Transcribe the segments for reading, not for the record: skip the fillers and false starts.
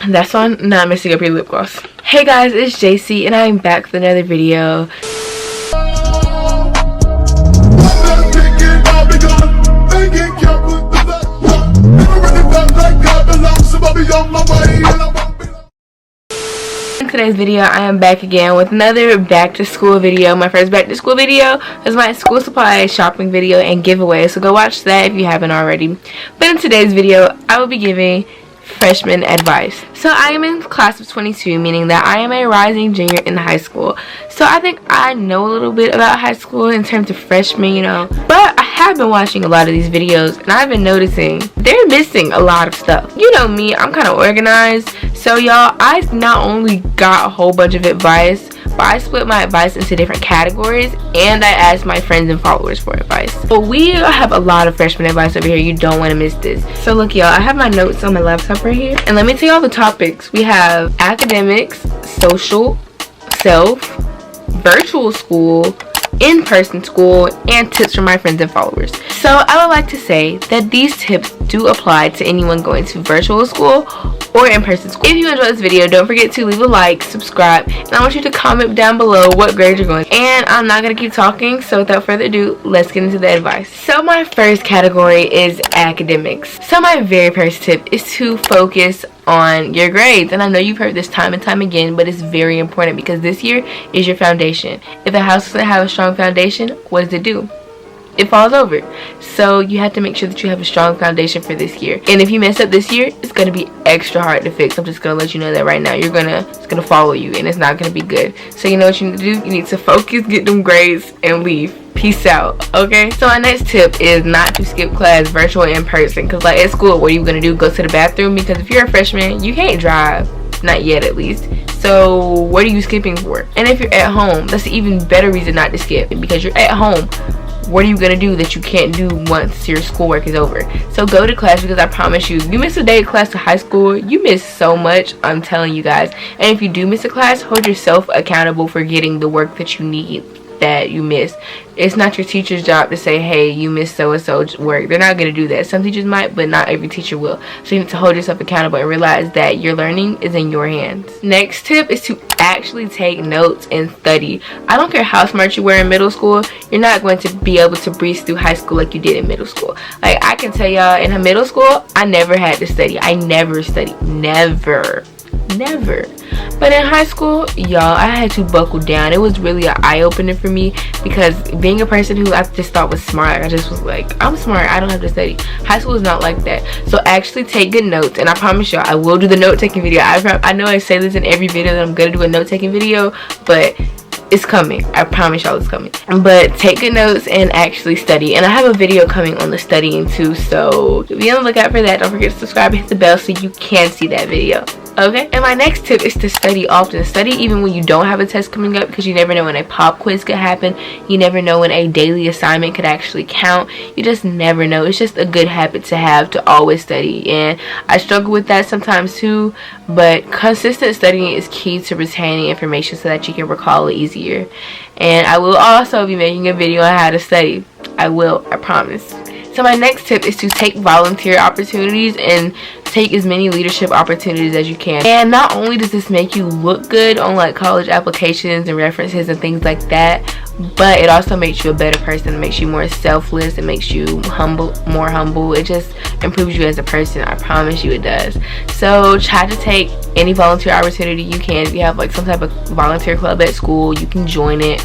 That's on not messing up your lip gloss. Hey guys, it's JC and I'm back with another video. In today's video, I am back again with another back to school video. My first back to school video is my school supply shopping video and giveaway, so go watch that if you haven't already. But in today's video, I will be giving freshman advice. So I am in class of 22, meaning that I am a rising junior in high school. So I think I know a little bit about high school in terms of freshmen, you know. But I have been watching a lot of these videos and I've been noticing they're missing a lot of stuff. You know me, I'm kind of organized. So y'all, I not only got a whole bunch of advice, but I split my advice into different categories and I asked my friends and followers for advice. But we have a lot of freshman advice over here. You don't want to miss this. So look y'all, I have my notes on my laptop right here. And let me tell you all the topics. We have academics, social, self, virtual school, in-person school, and tips from my friends and followers. So I would like to say that these tips do apply to anyone going to virtual school or in-person school. If you enjoyed this video, don't forget to leave a like, subscribe, and I want you to comment down below what grade you're going. And I'm not going to keep talking, so without further ado, let's get into the advice. So my first category is academics. So my very first tip is to focus on your grades. And I know you've heard this time and time again, but it's very important because this year is your foundation. If a house doesn't have a strong foundation, what does it do? It falls over. So you have to make sure that you have a strong foundation for this year. And if you mess up this year, it's going to be extra hard to fix. I'm just going to let you know that right now. It's going to follow you and it's not going to be good. So you know what you need to do? You need to focus, get them grades, and leave. Peace out. Okay, so my next tip is not to skip class virtual or in person, because like at school, what are you going to do? Go to the bathroom? Because if you're a freshman, you can't drive. Not yet, at least. So what are you skipping for? And if you're at home, that's an even better reason not to skip, because you're at home. What are you going to do that you can't do once your schoolwork is over? So go to class, because I promise you, if you miss a day of class to high school, you miss so much. I'm telling you guys. And if you do miss a class, hold yourself accountable for getting the work that you need that you missed. It's not your teacher's job to say, hey, you missed so-and-so work. They're not going to do that. Some teachers might, but not every teacher will. So you need to hold yourself accountable and realize that your learning is in your hands. Next tip is to actually take notes and study. I don't care how smart you were in middle school, you're not going to be able to breeze through high school like you did in middle school. Like I can tell y'all, in middle school, I never had to study. I never studied. Never. But in high school, y'all, I had to buckle down. It was really an eye-opener for me, because being a person who I just thought was smart, I just was like, I'm smart, I don't have to study. High school is not like that. So actually take good notes, and I promise y'all, I will do the note-taking video. I know I say this in every video that I'm gonna do a note-taking video, but it's coming. I promise y'all it's coming. But take good notes and actually study. And I have a video coming on the studying too, so be on the lookout for that. Don't forget to subscribe and hit the bell so you can see that video. Okay, and my next tip is to study often. Study even when you don't have a test coming up, because you never know when a pop quiz could happen. You never know when a daily assignment could actually count. You just never know. It's just a good habit to have, to always study. And I struggle with that sometimes too, but consistent studying is key to retaining information so that you can recall it easier. And I will also be making a video on how to study. I will, I promise. So my next tip is to take volunteer opportunities and take as many leadership opportunities as you can. And not only does this make you look good on like college applications and references and things like that, but it also makes you a better person. It makes you more selfless. It makes you more humble. It just improves you as a person. I promise you it does. So try to take any volunteer opportunity you can. If you have like some type of volunteer club at school, you can join it.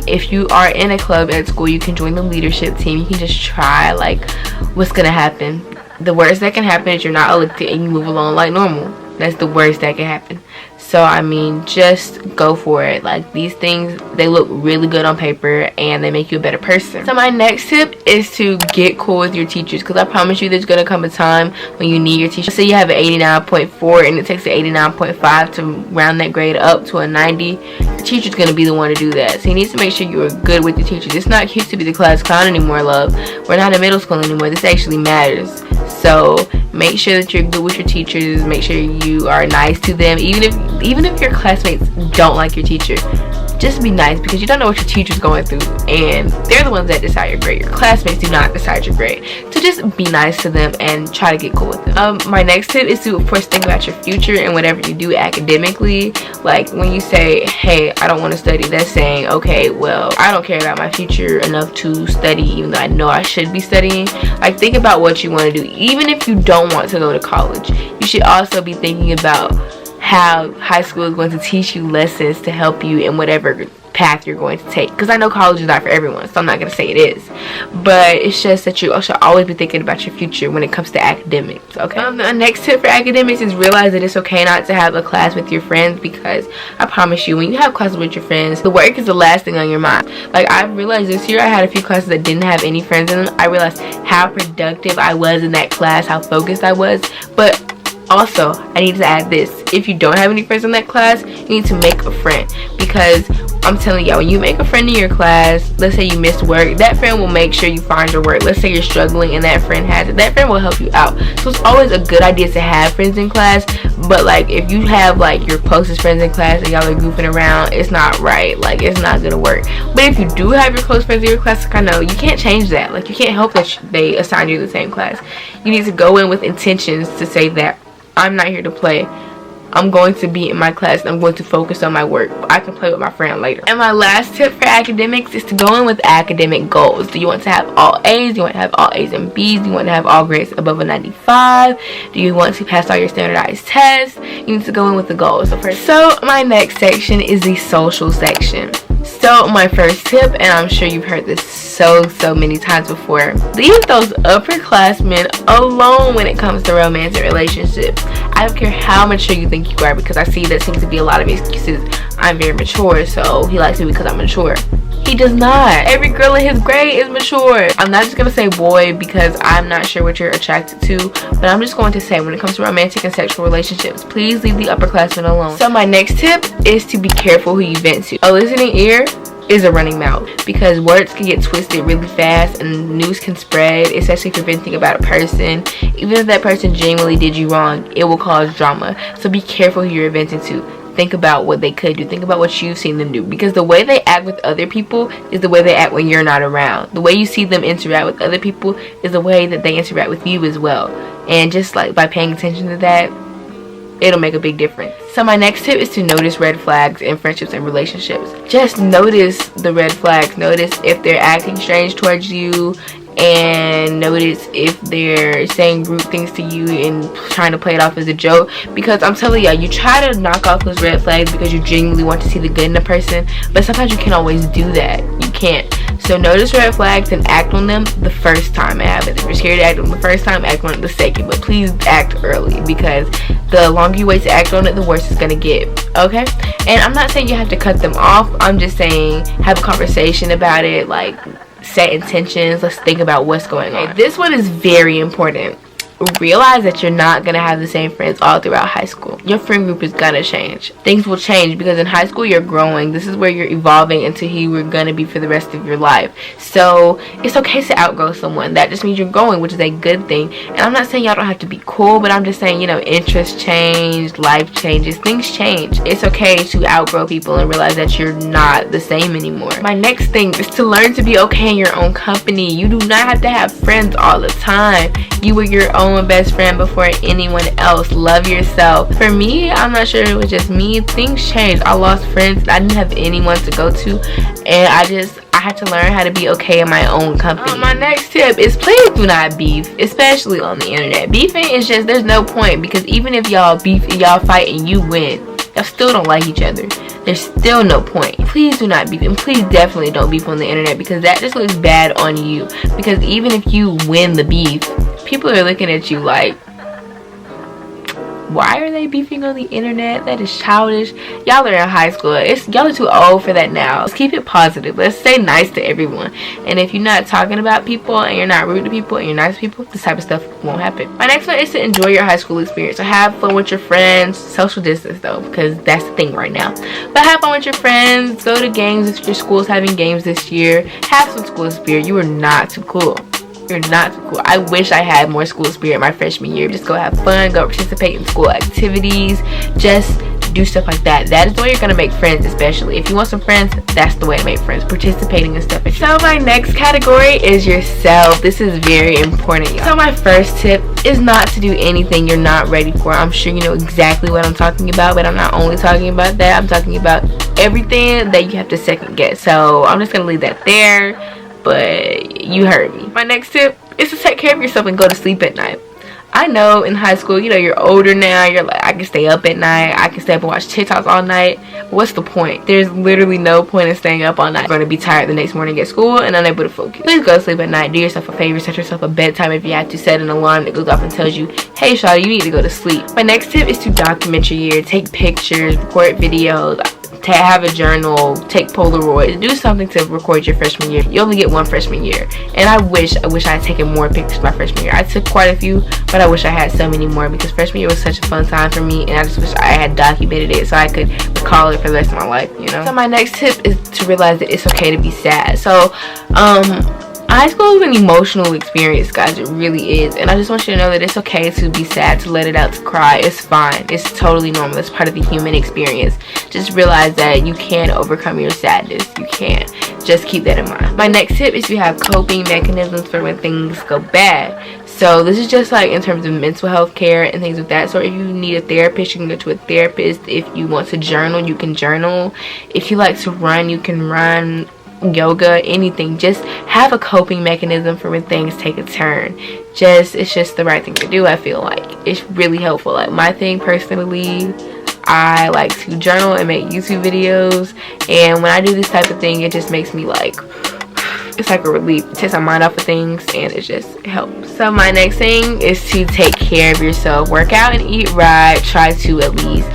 If you are in a club at school, you can join the leadership team. You can just try. Like, what's gonna happen? The worst that can happen is you're not elected and you move along like normal. That's the worst that can happen. So I mean, just go for it. Like, these things, they look really good on paper and they make you a better person. So my next tip is to get cool with your teachers, because I promise you there's gonna come a time when you need your teacher. Say you have an 89.4 and it takes an 89.5 to round that grade up to a 90. The teacher's gonna be the one to do that. So you need to make sure you are good with your teachers. It's not cute to be the class clown anymore, love. We're not in middle school anymore. This actually matters. So make sure that you're good with your teachers. Make sure you are nice to them, even if your classmates don't like your teacher. just be nice, because you don't know what your teacher's going through, and they're the ones that decide your grade. Your classmates do not decide your grade. So just be nice to them and try to get cool with them. My next tip is to, of course, think about your future and whatever you do academically. Like, when you say, hey, I don't want to study, that's saying, okay, well, I don't care about my future enough to study, even though I know I should be studying. Like, think about what you want to do. Even if you don't want to go to college, you should also be thinking about how high school is going to teach you lessons to help you in whatever path you're going to take, because I know college is not for everyone, so I'm not going to say it is, but it's just that you should always be thinking about your future when it comes to academics. Okay, the next tip for academics is realize that it's okay not to have a class with your friends, because I promise you, when you have classes with your friends, the work is the last thing on your mind. Like, I realized this year I had a few classes that didn't have any friends in them. I realized how productive I was in that class, how focused I was. But also, I need to add this: if you don't have any friends in that class, you need to make a friend, because I'm telling y'all, when you make a friend in your class, let's say you missed work, that friend will make sure you find your work. Let's say you're struggling and that friend has it, that friend will help you out. So it's always a good idea to have friends in class. But like, if you have like your closest friends in class and y'all are goofing around, it's not right. Like, it's not gonna work. But if you do have your close friends in your class, like, I know you can't change that. Like, you can't help that they assign you the same class. You need to go in with intentions to say that I'm not here to play. I'm going to be in my class and I'm going to focus on my work. I can play with my friend later. And my last tip for academics is to go in with academic goals. Do you want to have all A's? Do you want to have all A's and B's? Do you want to have all grades above a 95? Do you want to pass all your standardized tests? You need to go in with the goals. So my next section is the social section. So my first tip, and I'm sure you've heard this so many times before, leave those upperclassmen alone when it comes to romantic relationships. I don't care how mature you think you are, because I see that seems to be a lot of excuses. I'm very mature, so he likes me because I'm mature. He does not. Every girl in his grade is mature. I'm not just gonna say boy, because I'm not sure what you're attracted to, but I'm just going to say, when it comes to romantic and sexual relationships, please leave the upperclassmen alone. So my next tip is to be careful who you vent to. A listening ear is a running mouth, because words can get twisted really fast and news can spread, especially if you're venting about a person. Even if that person genuinely did you wrong, it will cause drama. So be careful who you're venting to. Think about what they could do. Think about what you've seen them do, because the way they act with other people is the way they act when you're not around. The way you see them interact with other people is the way that they interact with you as well. And just like by paying attention to that, it'll make a big difference. So my next tip is to notice red flags in friendships and relationships. Just notice the red flags. Notice if they're acting strange towards you, and notice if they're saying rude things to you and trying to play it off as a joke. Because I'm telling y'all, you try to knock off those red flags because you genuinely want to see the good in a person, but sometimes you can't always do that. You can't. So notice red flags and act on them the first time it happens. If you're scared to act on them the first time, act on it the second. But please act early, because the longer you wait to act on it, the worse it's gonna get. Okay? And I'm not saying you have to cut them off. I'm just saying have a conversation about it. Like, set intentions. Let's think about what's going on. This one is very important. Realize that you're not gonna have the same friends all throughout high school. Your friend group is gonna change. Things will change, because in high school you're growing. This is where you're evolving into who you're gonna be for the rest of your life. So it's okay to outgrow someone. That just means you're growing, which is a good thing. And I'm not saying y'all don't have to be cool, but I'm just saying, you know, interests change, life changes, things change. It's okay to outgrow people and realize that you're not the same anymore. My next thing is to learn to be okay in your own company. You do not have to have friends all the time. You were your own best friend before anyone else. Love yourself. For me, I'm not sure it was just me, things changed. I lost friends. I didn't have anyone to go to, and I had to learn how to be okay in my own company. My next tip is please do not beef, especially on the internet. Beefing is just, there's no point, because even if y'all beef and y'all fight and you win, y'all still don't like each other. There's still no point. Please do not beef, and please definitely don't beef on the internet, because that just looks bad on you. Because even if you win the beef, people are looking at you like, why are they beefing on the internet? That is childish. Y'all are in high school. Y'all are too old for that now. Let's keep it positive. Let's stay nice to everyone. And if you're not talking about people and you're not rude to people and you're nice to people, this type of stuff won't happen. My next one is to enjoy your high school experience. So have fun with your friends. Social distance though, because that's the thing right now. But have fun with your friends. Go to games if your school's having games this year. Have some school spirit. You are not too cool. You're not too cool. I wish I had more school spirit my freshman year. Just go have fun, go participate in school activities, just do stuff like that. That is the way you're gonna make friends, especially if you want some friends. That's the way to make friends, participating in stuff. So my next category is yourself. This is very important, y'all. So my first tip is not to do anything you're not ready for. I'm sure you know exactly what I'm talking about, but I'm not only talking about that. I'm talking about everything that you have to second guess. So I'm just gonna leave that there, but you heard me. My next tip is to take care of yourself and go to sleep at night. I know in high school, you know, you're older now, you're like, I can stay up at night, I can stay up and watch TikToks all night. What's the point? There's literally no point in staying up all night. You're going to be tired the next morning at school and unable to focus. Please go to sleep at night. Do yourself a favor, set yourself a bedtime if you have to. Set an alarm that goes off and tells you, hey Shawty, you need to go to sleep. My next tip is to document your year. Take pictures, record videos, have a journal, take Polaroids, do something to record your freshman year. You only get one freshman year, and I wish I had taken more pictures my freshman year. I took quite a few, but I wish I had so many more, because freshman year was such a fun time for me, and I just wish I had documented it so I could recall it for the rest of my life, you know. So my next tip is to realize that it's okay to be sad. So high school is an emotional experience, guys. It really is. And I just want you to know that it's okay to be sad, to let it out, to cry. It's fine. It's totally normal. It's part of the human experience. Just realize that you can overcome your sadness. You can. Just keep that in mind. My next tip is to have coping mechanisms for when things go bad. So this is just like in terms of mental health care and things of that sort. If you need a therapist, you can go to a therapist. If you want to journal, you can journal. If you like to run, you can run. Yoga, anything. Just have a coping mechanism for when things take a turn. It's just the right thing to do. I feel like it's really helpful. Like my thing personally, I like to journal and make YouTube videos, and when I do this type of thing, it just makes me like, it's like a relief. It takes my mind off of things, and it just helps. So my next thing is to take care of yourself. Work out and eat right. Try to at least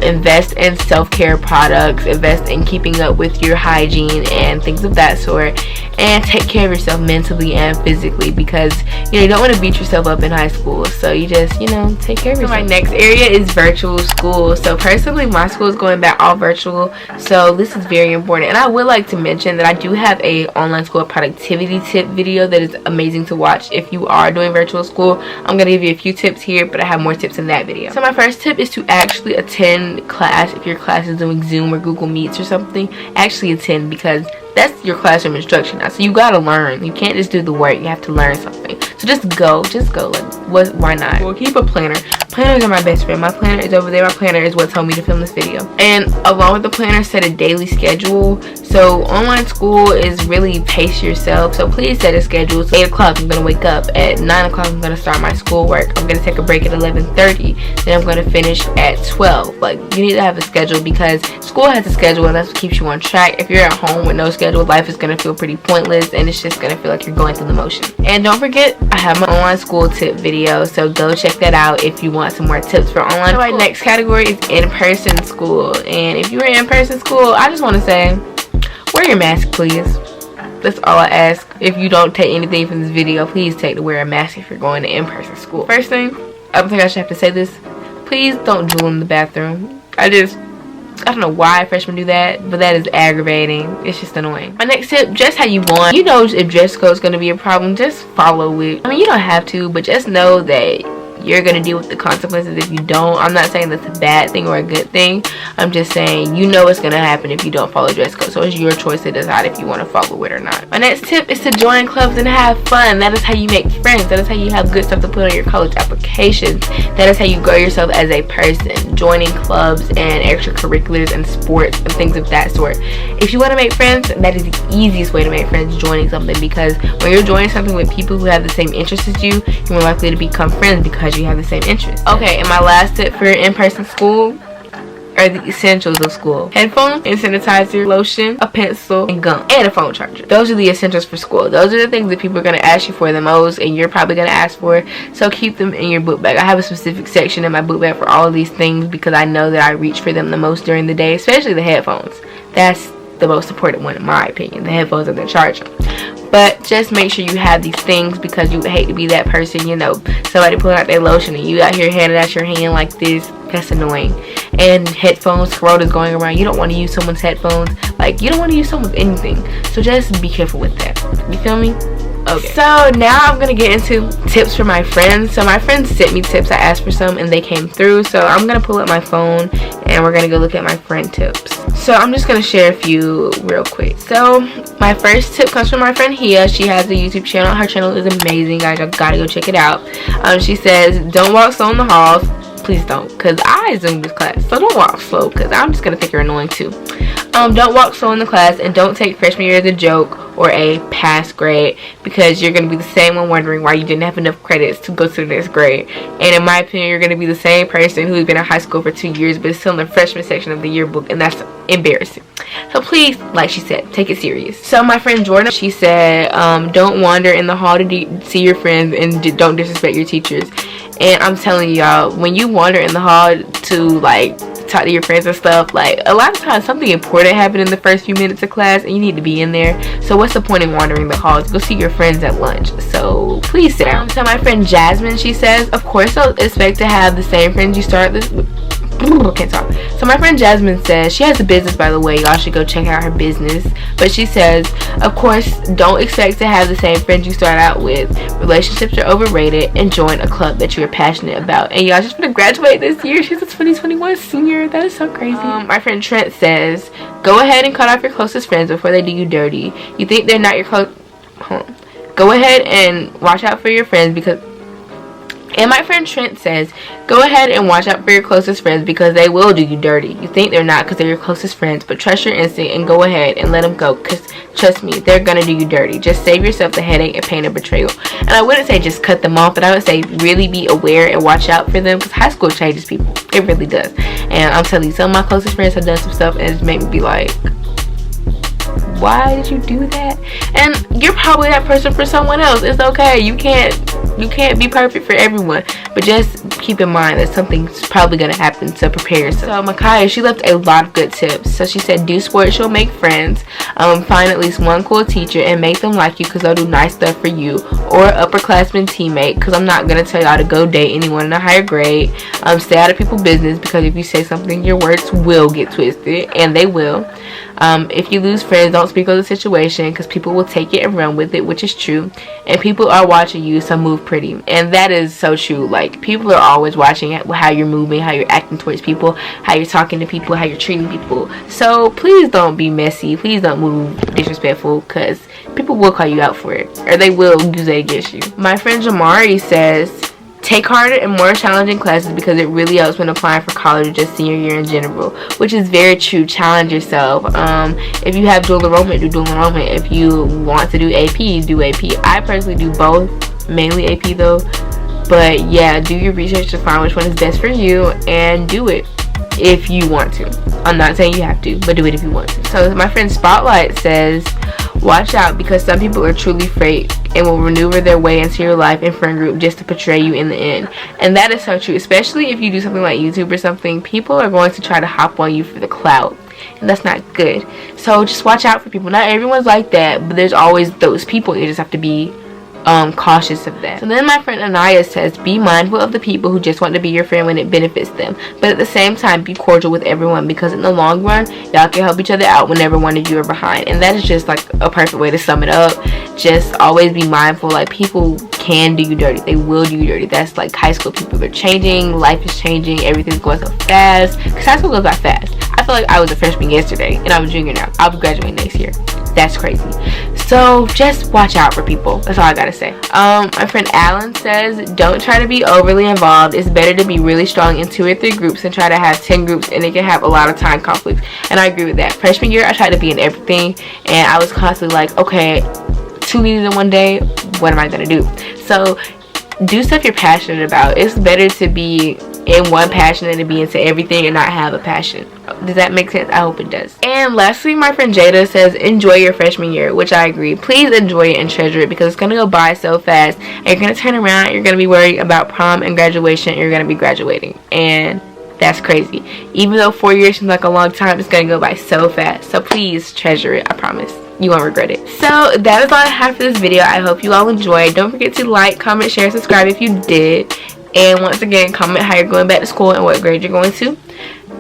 invest in self-care products. Invest in keeping up with your hygiene and things of that sort. And take care of yourself mentally and physically, because you know you don't want to beat yourself up in high school. So you just, you know, take care of yourself. So my next area is virtual school. So personally, my school is going back all virtual. So this is very important. And I would like to mention that I do have a online school productivity tip video that is amazing to watch if you are doing virtual school. I'm going to give you a few tips here, but I have more tips in that video. So my first tip is to actually attend class. If your class is doing Zoom or Google Meets or something, actually attend, because that's your classroom instruction now. So you gotta learn. You can't just do the work. You have to learn something. So just go. Like, why not? Well, keep a planner. Planners are my best friend. My planner is over there. My planner is what told me to film this video. And along with the planner, set a daily schedule. So online school is really pace yourself. So please set a schedule. So 8 o'clock, I'm gonna wake up. At 9 o'clock, I'm gonna start my schoolwork. I'm gonna take a break at 11:30. Then I'm gonna finish at 12. Like, you need to have a schedule, because school has a schedule, and that's what keeps you on track. If you're at home with no schedule, life is gonna feel pretty pointless, and it's just gonna feel like you're going through the motion. And don't forget, I have my online school tip video, so go check that out if you want some more tips for online school. My next category is in-person school, and if you're in in-person school, I just want to say, wear your mask, please. That's all I ask. If you don't take anything from this video, please take to wear a mask if you're going to in-person school. First thing, I don't think I should have to say this, please don't drool in the bathroom. I don't know why freshmen do that, but that is aggravating. It's just annoying. My next tip, dress how you want. You know, if dress code is going to be a problem, just follow it. I mean, you don't have to, but just know that you're going to deal with the consequences if you don't. I'm not saying that's a bad thing or a good thing. I'm just saying, you know what's going to happen if you don't follow dress code. So it's your choice to decide if you want to follow it or not. My next tip is to join clubs and have fun. That is how you make friends. That is how you have good stuff to put on your college applications. That is how you grow yourself as a person. Joining clubs and extracurriculars and sports and things of that sort. If you want to make friends, that is the easiest way to make friends, joining something. Because when you're joining something with people who have the same interests as you, you're more likely to become friends because you have the same interests. Okay, and my last tip for in-person school are the essentials of school: headphones, hand sanitizer, lotion, a pencil, and gum, and a phone charger. Those are the essentials for school. Those are the things that people are going to ask you for the most, and you're probably going to ask for, so keep them in your book bag. I have a specific section in my book bag for all of these things, because I know that I reach for them the most during the day, especially the headphones. That's the most important one in my opinion, the headphones and the charger. But just make sure you have these things, because you would hate to be that person, you know, somebody pulling out their lotion and you out here handing out your hand like this. That's annoying. And headphones, Corona's going around. You don't want to use someone's headphones. Like, you don't want to use someone's anything. So just be careful with that. You feel me? Okay, so now I'm gonna get into tips for my friends. So my friends sent me tips. I asked for some and they came through. So I'm gonna pull up my phone and we're gonna go look at my friend tips. So I'm just gonna share a few real quick. So my first tip comes from my friend Hia. She has a YouTube channel. Her channel is amazing, guys. I gotta go check it out. She says, don't walk slow in the halls. Please don't, because I Zoom this class, so don't walk slow, because I'm just gonna think you're annoying too. Don't walk slow in the class, and don't take freshman year as a joke or a pass grade, because you're gonna be the same one wondering why you didn't have enough credits to go to the next grade. And in my opinion, you're gonna be the same person who's been in high school for 2 years but is still in the freshman section of the yearbook, and that's embarrassing. So please, like she said, take it serious. So my friend Jordan, she said, don't wander in the hall to see your friends, and don't disrespect your teachers. And I'm telling y'all, when you wander in the hall to like talk to your friends and stuff, like a lot of times something important happened in the first few minutes of class and you need to be in there. So what's the point in wandering the halls? Go see your friends at lunch. So please sit down. So my friend Jasmine, she says, of course don't expect to have the same friends you start this with. Can't talk. So my friend Jasmine says, she has a business, by the way, y'all should go check out her business, but she says, of course don't expect to have the same friends you start out with. Relationships are overrated, and join a club that you're passionate about. And y'all, she's gonna graduate this year. She's a 2021 senior. That is so crazy. My friend Trent says, go ahead and cut off your closest friends before they do you dirty. You think they're not your go ahead and watch out for your friends because. And my friend Trent says, go ahead and watch out for your closest friends because they will do you dirty. You think they're not because they're your closest friends, but trust your instinct and go ahead and let them go, because trust me, they're going to do you dirty. Just save yourself the headache and pain of betrayal. And I wouldn't say just cut them off, but I would say really be aware and watch out for them, because high school changes people. It really does. And I'm telling you, some of my closest friends have done some stuff and it's made me be like, why did you do that? And you're probably that person for someone else. It's okay. You can't be perfect for everyone, but just keep in mind that something's probably gonna happen, so prepare yourself. So Makaya, she left a lot of good tips. So she said, do sports, you'll make friends, find at least one cool teacher and make them like you because they'll do nice stuff for you, or upperclassman teammate, because I'm not gonna tell y'all to go date anyone in a higher grade. Stay out of people's business, because if you say something, your words will get twisted, and they will. If you lose friends, don't speak of the situation, because people will take it and run with it, which is true. And people are watching you, so move pretty. And that is so true. Like, people are always watching how you're moving, how you're acting towards people, how you're talking to people, how you're treating people. So please don't be messy. Please don't move disrespectful, because people will call you out for it, or they will use it against you. My friend Jamari says, take harder and more challenging classes because it really helps when applying for college or just senior year in general, which is very true. Challenge yourself. If you have dual enrollment, do dual enrollment. If you want to do AP, do AP. I personally do both, mainly AP though. But yeah, do your research to find which one is best for you and do it if you want to. I'm not saying you have to, but do it if you want to. So my friend Spotlight says, watch out because some people are truly fake and will maneuver their way into your life and friend group just to portray you in the end. And that is so true, especially if you do something like YouTube or something. People are going to try to hop on you for the clout, and that's not good. So just watch out for people. Not everyone's like that, but there's always those people. You just have to be cautious of that. So then my friend Anaya says, be mindful of the people who just want to be your friend when it benefits them, but at the same time be cordial with everyone, because in the long run y'all can help each other out whenever one of you are behind. And that is just like a perfect way to sum it up. Just always be mindful. Like, people can do you dirty, they will do you dirty. That's like high school. People are changing, life is changing, everything's going so fast, because high school goes by fast. I feel like I was a freshman yesterday and I'm a junior now. I'll be graduating next year. That's crazy. So just watch out for people. That's all I gotta say. My friend Alan says, don't try to be overly involved. It's better to be really strong in 2 or 3 groups than try to have 10 groups, and it can have a lot of time conflicts. And I agree with that. Freshman year I tried to be in everything, and I was constantly like, okay, 2 meetings in one day, what am I gonna do? So do stuff you're passionate about. It's better to be in one passion than to be into everything and not have a passion. Does that make sense? I hope it does. And lastly, my friend Jada says, enjoy your freshman year, which I agree. Please enjoy it and treasure it, because it's going to go by so fast, and you're going to turn around, you're going to be worried about prom and graduation, and you're going to be graduating, and that's crazy. Even though 4 years seems like a long time, it's going to go by so fast. So please treasure it. I promise. You won't regret it. So that is all I have for this video. I hope you all enjoyed. Don't forget to like, comment, share, subscribe if you did. And once again, comment how you're going back to school and what grade you're going to.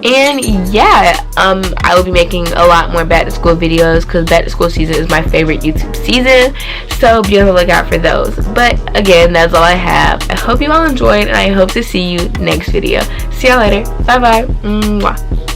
And yeah, I will be making a lot more back to school videos because back to school season is my favorite YouTube season, so be on the lookout for those. But again, that's all I have. I hope you all enjoyed, and I hope to see you next video. See y'all later. Bye bye. Mwah.